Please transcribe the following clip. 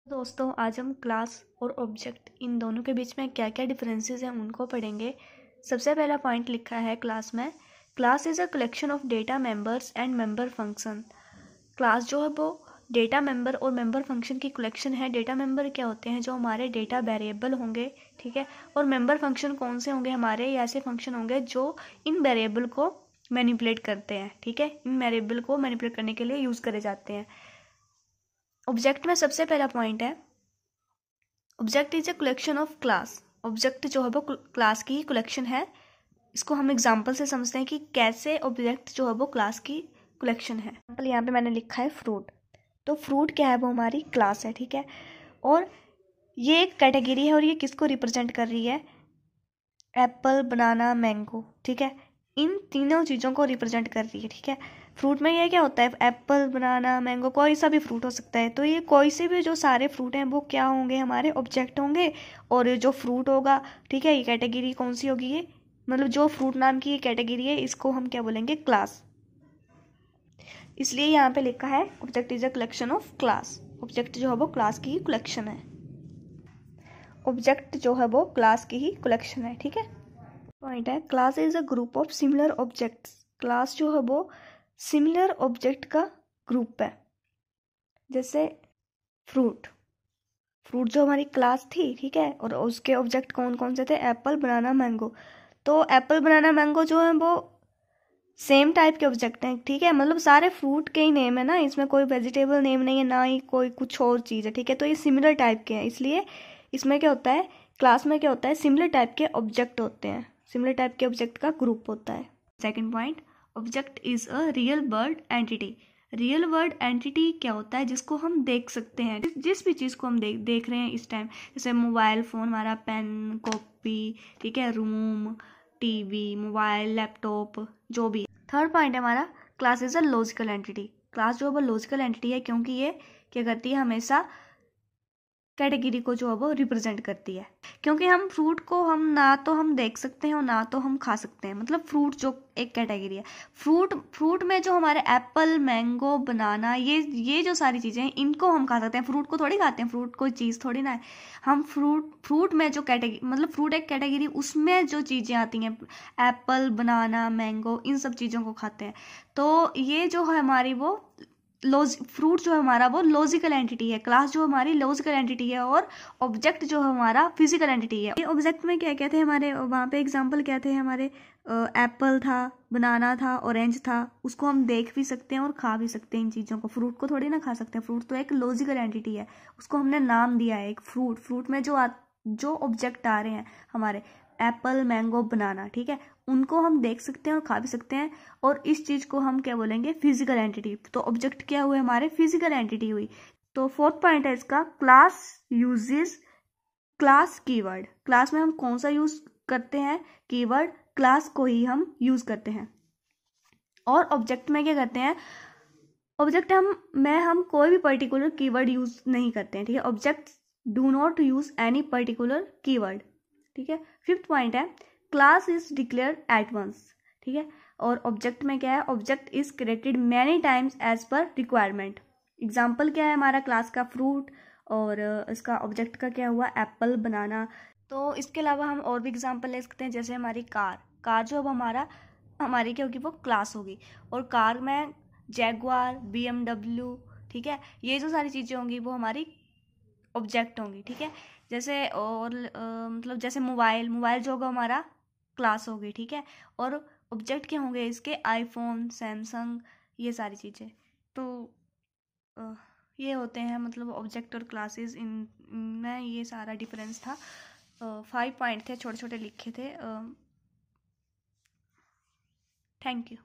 दोस्तों आज हम क्लास और ऑब्जेक्ट इन दोनों के बीच में क्या क्या डिफरेंसेस हैं उनको पढ़ेंगे। सबसे पहला पॉइंट लिखा है क्लास में, class is a collection of data members and member function. Class जो है वो डेटा मेंबर और मेंबर फंक्शन की कलेक्शन है। डेटा मेंबर क्या होते हैं? जो हमारे डेटा वेरिएबल होंगे, ठीक है। और मेंबर फंक्शन कौन से होंगे? हमारे ये ऐसे फंक्शन होंगे जो इन वेरिएबल को मैनिपुलेट करते हैं, ठीक है। इन वेरिएबल को मैनिपुलेट करने के लिए यूज़ करे जाते हैं। ऑब्जेक्ट में सबसे पहला पॉइंट है, object is a collection of class. Object जो है वो क्लास की कलेक्शन है। इसको हम एग्जांपल से समझते हैं कि कैसे ऑब्जेक्ट जो है वो क्लास की कलेक्शन है। एग्जांपल यहाँ पे मैंने लिखा है फ्रूट। तो फ्रूट क्या है? वो हमारी क्लास है, ठीक है। और ये एक कैटेगरी है और ये किसको रिप्रेजेंट कर रही है? एप्पल, बनाना, मैंगो, ठीक है। इन तीनों चीज़ों को रिप्रेजेंट कर रही है, ठीक है। फ्रूट में ये क्या होता है? एप्पल, बनाना, मैंगो, कोई सा भी फ्रूट हो सकता है। तो ये कोई से भी जो सारे फ्रूट हैं वो क्या होंगे? हमारे ऑब्जेक्ट होंगे। और ये जो फ्रूट होगा, ठीक है, ये कैटेगरी कौन सी होगी? ये मतलब जो फ्रूट नाम की ये कैटेगरी है, इसको हम क्या बोलेंगे? क्लास। इसलिए यहाँ पे लिखा है object is a collection of class. Object जो है वो क्लास की ही कलेक्शन है। ऑब्जेक्ट जो है वो क्लास की ही कलेक्शन है, ठीक है। पॉइंट है, class is a group of similar objects. Class जो है वो सिमिलर ऑब्जेक्ट का ग्रुप है। जैसे फ्रूट, फ्रूट जो हमारी क्लास थी, ठीक है, और उसके ऑब्जेक्ट कौन कौन से थे? एप्पल, बनाना, मैंगो। तो एप्पल, बनाना, मैंगो जो है वो सेम टाइप के ऑब्जेक्ट हैं, ठीक है। मतलब सारे फ्रूट के ही नेम है ना, इसमें कोई वेजिटेबल नेम नहीं है, ना ही कोई कुछ और चीज़ है, ठीक है। तो ये सिमिलर टाइप के हैं, इसलिए इसमें क्या होता है? क्लास में क्या होता है? सिमिलर टाइप के ऑब्जेक्ट होते हैं। सिमिलर टाइप के ऑब्जेक्ट का ग्रुप होता है। Second point, object is a real world entity. Real world entity क्या होता है? जिसको हम देख सकते हैं, जिस भी चीज़ को हम देख रहे हैं इस टाइम, जैसे मोबाइल फ़ोन, हमारा पेन, कॉपी, ठीक है, रूम, टीवी, मोबाइल, लैपटॉप, जो भी। थर्ड पॉइंट है हमारा, class is a logical entity. Class जो है वो लॉजिकल एंटिटी है क्योंकि ये क्या करती है? हमेशा कैटेगरी को जो है वो रिप्रेजेंट करती है। क्योंकि हम फ्रूट को हम ना तो हम देख सकते हैं और ना तो हम खा सकते हैं। मतलब फ्रूट जो एक कैटेगरी है, फ्रूट में जो हमारे एप्पल, मैंगो, बनाना, ये जो सारी चीज़ें हैं इनको हम खा सकते हैं। फ्रूट को थोड़ी खाते हैं, फ्रूट कोई चीज़ थोड़ी ना है। हम फ्रूट में जो कैटेगरी, मतलब फ्रूट एक कैटेगरी, उसमें जो चीज़ें आती हैं, एप्पल, बनाना, मैंगो, इन सब चीज़ों को खाते हैं। तो ये जो है हमारी वो फ्रूट जो है हमारा वो लॉजिकल एंटिटी है। क्लास जो हमारी लॉजिकल एंटिटी है और ऑब्जेक्ट जो है हमारा फिजिकल एंटिटी है। ये ऑब्जेक्ट में क्या क्या थे हमारे? वहाँ पे एग्जांपल क्या थे हमारे? एप्पल था, बनाना था, ऑरेंज था। उसको हम देख भी सकते हैं और खा भी सकते हैं इन चीज़ों को। फ्रूट को थोड़ी ना खा सकते हैं, फ्रूट तो एक लॉजिकल एंटिटी है, उसको हमने नाम दिया है एक फ्रूट। फ्रूट में जो ऑब्जेक्ट आ रहे हैं हमारे, एप्पल, मैंगो, बनाना, ठीक है, उनको हम देख सकते हैं और खा भी सकते हैं। और इस चीज़ को हम क्या बोलेंगे? Physical entity. तो ऑब्जेक्ट क्या हुए? हमारे फिजिकल एंटिटी हुई। तो फोर्थ पॉइंट है इसका, class uses class keyword. Class में हम कौन सा यूज करते हैं? कीवर्ड। क्लास को ही हम यूज करते हैं। और ऑब्जेक्ट में क्या करते हैं? ऑब्जेक्ट हम कोई भी पर्टिकुलर कीवर्ड यूज नहीं करते हैं, ठीक है। Object do not use any particular keyword, ठीक है। फिफ्थ पॉइंट है, class is declared at once, ठीक है। और ऑब्जेक्ट में क्या है? Object is created many times as per requirement. Example क्या है हमारा क्लास का? फ्रूट। और इसका ऑब्जेक्ट का क्या हुआ? एप्पल, बनाना। तो इसके अलावा हम और भी एग्जाम्पल ले सकते हैं, जैसे हमारी कार जो अब हमारी क्या होगी? वो क्लास होगी। और कार में जैगुआर, BMW, ठीक है, ये जो सारी चीज़ें होंगी वो हमारी ऑब्जेक्ट होंगी, ठीक है। जैसे और मतलब जैसे मोबाइल जो होगा हमारा क्लास होगी, ठीक है। और ऑब्जेक्ट क्या होंगे इसके? आईफोन, सैमसंग, ये सारी चीज़ें। तो अ, ये होते हैं मतलब ऑब्जेक्ट और क्लासेस। इनमें ये सारा डिफरेंस था। 5 पॉइंट थे, छोटे छोटे लिखे थे। Thank you.